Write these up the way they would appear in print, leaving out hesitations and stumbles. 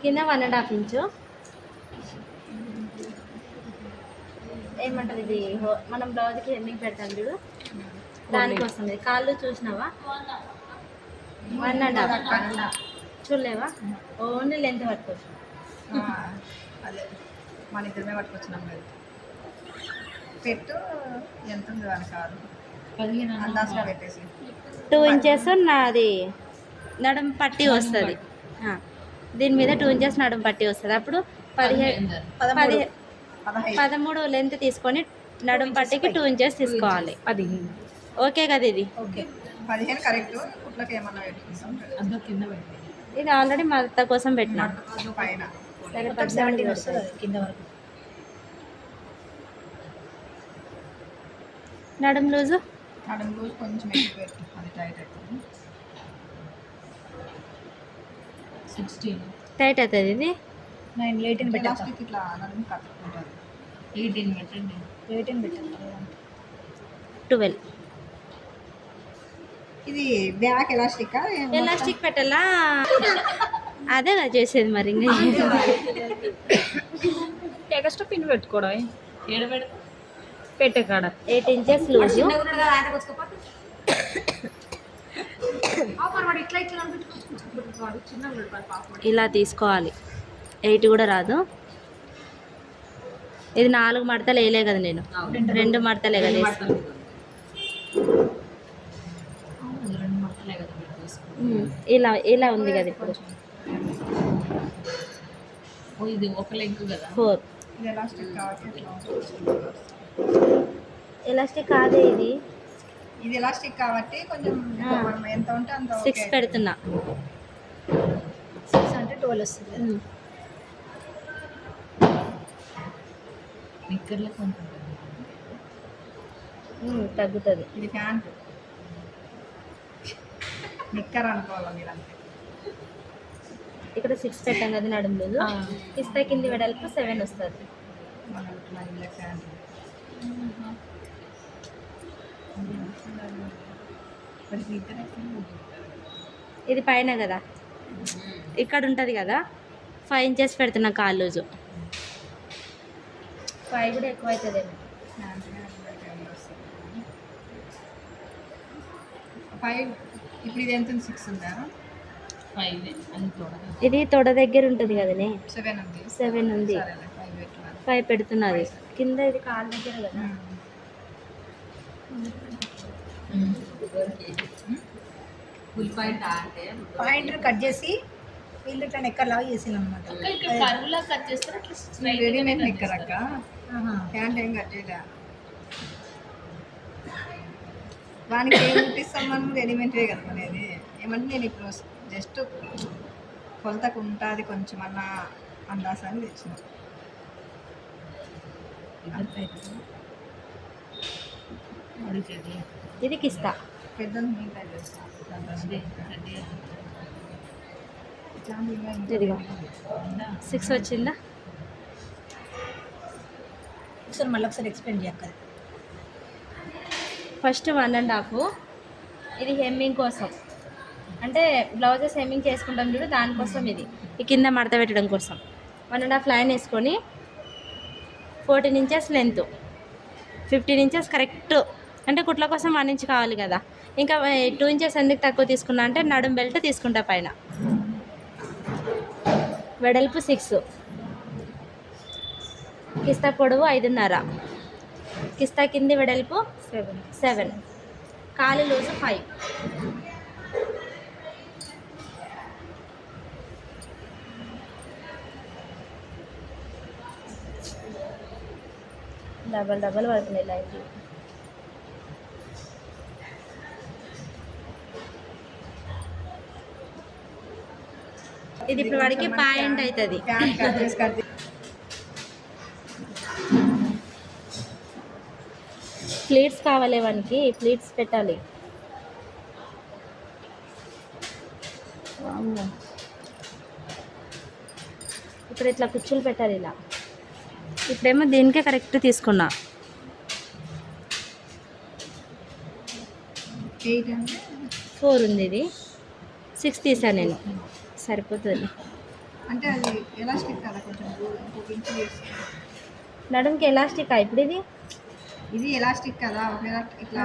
కింద 1.5 ఇంచు. ఏమంటారు ఇది మనం బ్లౌజ్కి హెమ్మింగ్ పెడతాం చూడు, దానికోసం ఇది. కాళ్ళు చూసినావా? 1.5 చూడలేవా? ఓన్లీ లెంత్ పట్టుకోవచ్చు. అదే మన ఇద్దరమే పట్టుకొచ్చినాం కదా. పెట్టు ఎంత ఉంది దాని కాదు అందాజుగా పెట్టేసి 2 ఇంచెస్ నాది నడుం పట్టి వస్తుంది. దీని మీద 2 ఇంచెస్ నడుం పట్టి వస్తుంది. అప్పుడు 13 లెంత్ తీసుకొని నడుం పట్టికి 2 ఇంచెస్ తీసుకోవాలి. 15 ఓకే కదా? ఇది ఓకే 15 కరెక్ట్. కుట్లకి ఏమన్నా పెట్టుకుంటాం. ఇది ఆల్రెడీ మడత కోసం పెట్టినా పైన. సరే 17 వస్తుంది కింద వరకు. నడుం లూజు కొంచెం ఎక్కువ పెట్టు, అది టైట్ అవుతుంది. 16 టైట్ అవుతుంది. ఇది 18 పెట్టాలి. ఇట్లా నడుము కట్టుకుంటుంది. 18 పెట్టండి. 18 పెట్టండి. 12 ఇది బ్యాక్ ఎలాస్టిక్ పెట్టాలా? అదే కదా చేసేది. మరి ఇంకా ఎక్స్ట్రా పిన్ పెట్టుకోవడం పెట్టే కాడ 8 ఇంచెస్ లూజు. ఇలా తీసుకోవాలి. 8 కూడా రాదు. ఇది 4 మడతలు వేయలే కదా నేను, 2 మడతలే కదా వేస్తాను. ఇలా ఇలా ఉంది కదా ఇప్పుడు. ఇది ఒక లెగ్ కదా. 4 ఎలాస్టిక్ కాదే ఇది. ఇది ఎలాస్టిక్ కాబట్టి కొంచెం ఎంత ఉంటే అంత 6 పెడుతున్నా. 6 అంటే 12 వస్తుంది. తగ్గుతుంది. ఇది ప్యాంట్ నిక్కర్ అనుకోవాలి మీరు. అంతే ఇక్కడ 6 పెట్టాం కదా నడుము లూజు. కిస్తా కింది వెడల్పు 7 వస్తుంది. ఇది పైన కదా, ఇక్కడ ఉంటుంది కదా. 5 ఇంచెస్ పెడుతున్నా కాళ్ళు లూజు. 5 కూడా ఎక్కువ అవుతుంది. 5 ఇప్పుడు ఇది ఎంత? 6 ఉందా? 5 ఇది తొడ దగ్గర ఉంటుంది కదనే. 7 ఉంది. 5 పెడుతున్నది కింద. ఇది కాళ్ళ దగ్గర కదా. ఫుల్ పాయింట్ అంటే పాయింట్ కట్ చేసి వీళ్ళు ఇట్లా నెక్కర్ లాగా చేసినాం అనమాట. కట్ చేస్తారు. రెడీమేడ్ నెక్కర్ అక్క, ప్యాంట్ ఏం కట్ చేయలే. దానికి ఏం కుట్టిస్తాం మనం? రెడీమేడ్వే కదా అనేది. ఏమంటే నేను ఇప్పుడు జస్ట్ కొలతకు ఉంటుంది కొంచెం అన్న అందాసాన్ని తెచ్చిన. ఇది కిస్తా పెద్ద 6 వచ్చిందా? ఒకసారి మళ్ళీ ఒకసారి ఎక్స్ప్లెయిన్ చేయక్కది. ఫస్ట్ 1.5. ఇది హెమ్మింగ్ కోసం, అంటే బ్లౌజెస్ హెమ్మింగ్ చేసుకుంటాం చూడు, దానికోసం. ఇది ఈ కింద మడత పెట్టడం కోసం 1.5 లైన్ వేసుకొని 14 ఇంచెస్ లెంత్, 15 ఇంచెస్ కరెక్ట్. అంటే కుట్ల కోసం 1 ఇంచ్ కావాలి కదా. ఇంకా 2 ఇంచెస్ ఎందుకు తక్కువ తీసుకున్నా అంటే నడుం బెల్ట్ తీసుకుంటా. పైన వెడల్పు 6, కిస్తా పొడవు 5.5, కిస్తా కింది వెడల్పు 7, కాలు లూజు 5. డబల్ పడుతున్నాయి లైట్. ఇది ఇప్పుడు వాడికి పాయింట్ అవుతుంది. ప్లీట్స్ కావాలి వానికి, ప్లీట్స్ పెట్టాలి. ఇప్పుడు ఇట్లా కుచ్చులు పెట్టాలి ఇలా. ఇప్పుడేమో దీనికే కరెక్ట్ తీసుకున్నా. 4 ఉంది. ఇది 6 తీసాను నేను, సరిపోతుంది. అంటే అది ఎలాస్టిక్ కదా కొంచెం ఇంకొక ఇంచు చేస్తే. నడుముకి ఎలాస్టిక్ ఇప్పుడు ఇది ఇది ఎలాస్టిక్ కదా ఒకవేళ ఇట్లా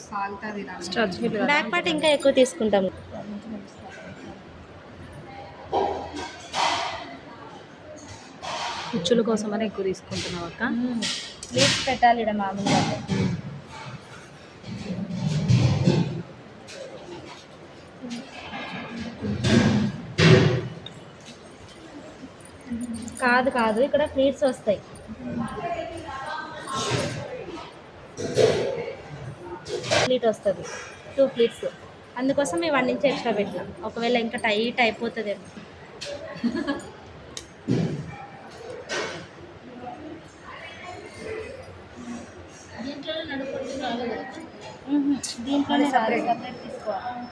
సాగుతుంది. బ్యాక్ పార్ట్ ఇంకా ఎక్కువ తీసుకుంటాము. కుచ్చుల కోసమని ఎక్కువ తీసుకుంటున్నావు అక్క. ప్లీజ్ పెట్టాలి ఇక్కడ మామూలుగా కాదు కాదు ఇక్కడ ఫ్లీట్స్ వస్తాయి. ఫ్లీట్ వస్తుంది 2 ఫ్లీట్స్, అందుకోసం మేము 1 ఇంచ్ ఎక్స్ట్రా పెట్టినాం. ఒకవేళ ఇంకా టైట్ అయిపోతుందేమో. దీంట్లోనే నడుపుకుంటూ రాలేదు కదా. దీంట్లోనే separate. సపరేట్ తీసుకోవాలి.